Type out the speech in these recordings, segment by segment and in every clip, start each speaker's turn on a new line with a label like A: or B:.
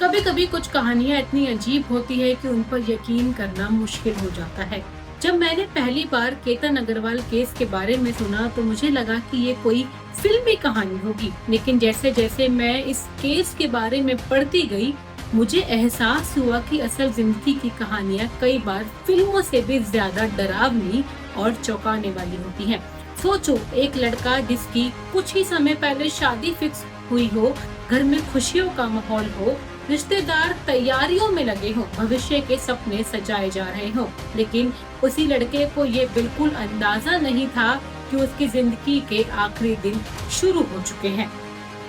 A: कभी कभी कुछ कहानियाँ इतनी अजीब होती है कि उन पर यकीन करना मुश्किल हो जाता है। जब मैंने पहली बार केतन अग्रवाल केस के बारे में सुना तो मुझे लगा कि ये कोई फिल्मी कहानी होगी, लेकिन जैसे जैसे मैं इस केस के बारे में पढ़ती गई, मुझे एहसास हुआ कि असल जिंदगी की कहानियाँ कई बार फिल्मों से भी ज्यादा डरावनी और चौंकाने वाली होती हैं। सोचो, एक लड़का जिसकी कुछ ही समय पहले शादी फिक्स हुई हो, घर में खुशियों का माहौल हो, रिश्तेदार तैयारियों में लगे हों, भविष्य के सपने सजाए जा रहे हों, लेकिन उसी लड़के को ये बिल्कुल अंदाजा नहीं था कि उसकी जिंदगी के आखिरी दिन शुरू हो चुके हैं।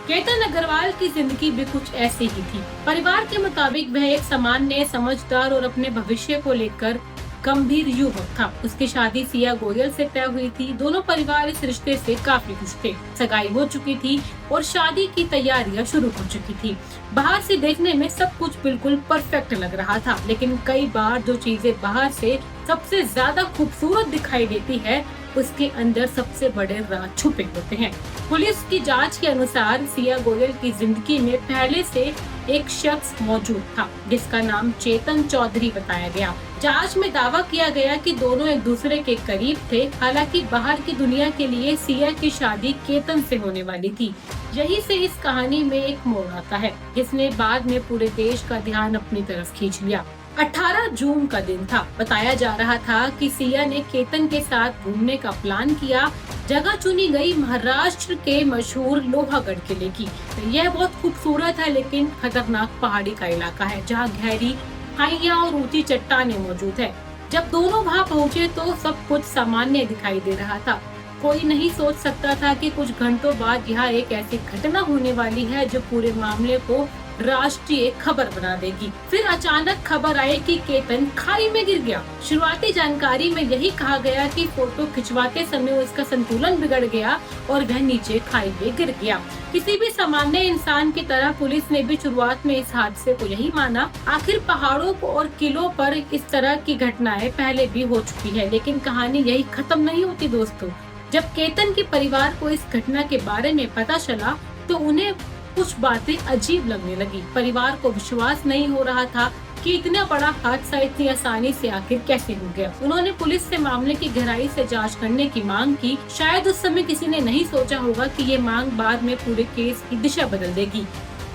A: केतन अग्रवाल की जिंदगी भी कुछ ऐसी ही थी। परिवार के मुताबिक वह एक सामान्य, समझदार और अपने भविष्य को लेकर गंभीर युवक था। उसकी शादी सिया गोयल से तय हुई थी। दोनों परिवार इस रिश्ते से काफी खुश थे। सगाई हो चुकी थी और शादी की तैयारियां शुरू हो चुकी थी। बाहर से देखने में सब कुछ बिल्कुल परफेक्ट लग रहा था, लेकिन कई बार जो चीजें बाहर से सबसे ज्यादा खूबसूरत दिखाई देती है, उसके अंदर सबसे बड़े राज छुपे होते हैं। पुलिस की जांच के अनुसार सिया गोयल की जिंदगी में पहले से एक शख्स मौजूद था, जिसका नाम चेतन चौधरी बताया गया। जांच में दावा किया गया कि दोनों एक दूसरे के करीब थे। हालांकि बाहर की दुनिया के लिए सिया की शादी केतन से होने वाली थी। यही से इस कहानी में एक मोड़ आता है, जिसने बाद में पूरे देश का ध्यान अपनी तरफ खींच लिया। 18 जून का दिन था। बताया जा रहा था कि सिया ने केतन के साथ घूमने का प्लान किया। जगह चुनी गई महाराष्ट्र के मशहूर लोहागढ़ किले की। यह बहुत खूबसूरत है लेकिन खतरनाक पहाड़ी का इलाका है, जहाँ गहरी खाइयां और ऊंची चट्टानें मौजूद है। जब दोनों वहां पहुंचे तो सब कुछ सामान्य दिखाई दे रहा था। कोई नहीं सोच सकता था कि कुछ घंटों बाद यहाँ एक ऐसी घटना होने वाली है जो पूरे मामले को राष्ट्रीय खबर बना देगी। फिर अचानक खबर आई कि केतन खाई में गिर गया। शुरुआती जानकारी में यही कहा गया कि फोटो खिंचवाते समय उसका संतुलन बिगड़ गया और वह नीचे खाई में गिर गया। किसी भी सामान्य इंसान की तरह पुलिस ने भी शुरुआत में इस हादसे को यही माना। आखिर पहाड़ों और किलों पर इस तरह की घटनाएं पहले भी हो चुकी है, लेकिन कहानी यही खत्म नहीं होती दोस्तों। जब केतन के परिवार को इस घटना के बारे में पता चला तो उन्हें कुछ बातें अजीब लगने लगी। परिवार को विश्वास नहीं हो रहा था कि इतना बड़ा हादसा इतनी आसानी से आखिर कैसे हो गया। उन्होंने पुलिस से मामले की गहराई से जांच करने की मांग की। शायद उस समय किसी ने नहीं सोचा होगा कि ये मांग बाद में पूरे केस की दिशा बदल देगी।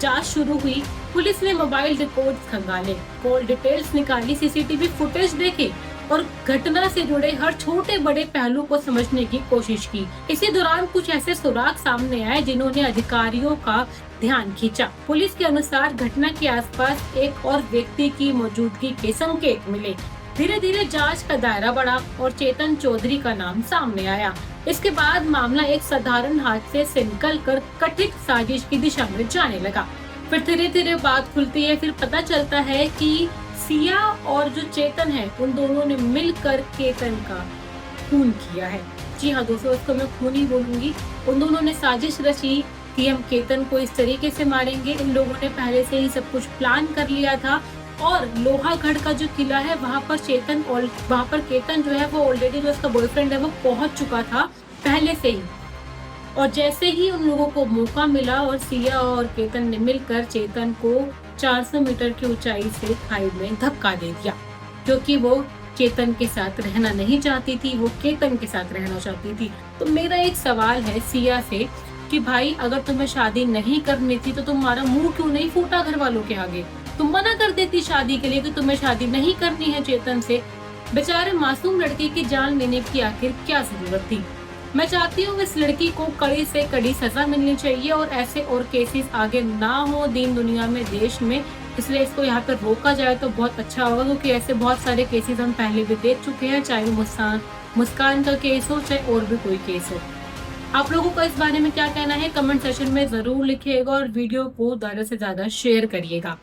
A: जांच शुरू हुई। पुलिस ने मोबाइल रिकॉर्ड्स खंगाले, कॉल डिटेल्स निकाली, सीसीटीवी फुटेज देखे और घटना से जुड़े हर छोटे बड़े पहलू को समझने की कोशिश की। इसी दौरान कुछ ऐसे सुराग सामने आए जिन्होंने अधिकारियों का ध्यान खींचा। पुलिस के अनुसार घटना के आसपास एक और व्यक्ति की मौजूदगी के संकेत मिले। धीरे धीरे जांच का दायरा बढ़ा और चेतन चौधरी का नाम सामने आया। इसके बाद मामला एक साधारण हादसे से निकलकर कथित साजिश की दिशा में जाने लगा। फिर धीरे धीरे बात खुलती है। फिर पता चलता है कि सिया और जो चेतन है, उन दोनों ने मिलकर केतन का खून किया है। जी हाँ दोस्तों, इसको मैं खून ही बोलूंगी। उन दोनों ने साजिश रची कि हम केतन को इस तरीके से मारेंगे। इन लोगों ने पहले से ही सब कुछ प्लान कर लिया था और लोहागढ़ का जो किला है वहाँ पर केतन जो है वो ऑलरेडी जो उसका बॉयफ्रेंड है वो पहुँच चुका था पहले से ही। और जैसे ही उन लोगों को मौका मिला और सिया और केतन ने मिलकर चेतन को 400 मीटर की ऊंचाई से खाई में धक्का दे दिया, क्योंकि वो चेतन के साथ रहना नहीं चाहती थी, वो केतन के साथ रहना चाहती थी। तो मेरा एक सवाल है सिया से कि भाई, अगर तुम्हें शादी नहीं करनी थी तो तुम्हारा मुंह क्यों नहीं फूटा घर वालों के आगे? तुम मना कर देती शादी के लिए कि तुम्हें शादी नहीं करनी है चेतन से। बेचारे मासूम लड़के की जान लेने की आखिर क्या जरूरत थी? मैं चाहती हूँ इस लड़की को कड़ी से कड़ी सजा मिलनी चाहिए और ऐसे और केसेस आगे ना हो दीन दुनिया में, देश में। इसलिए इसको यहाँ पर रोका जाए तो बहुत अच्छा होगा, क्योंकि ऐसे बहुत सारे केसेस हम पहले भी देख चुके हैं, चाहे वो मुस्कान का केस हो चाहे और भी कोई केस हो। आप लोगों को इस बारे में क्या कहना है कमेंट सेक्शन में जरूर लिखिएगा और वीडियो को ज्यादा से ज्यादा शेयर करिएगा।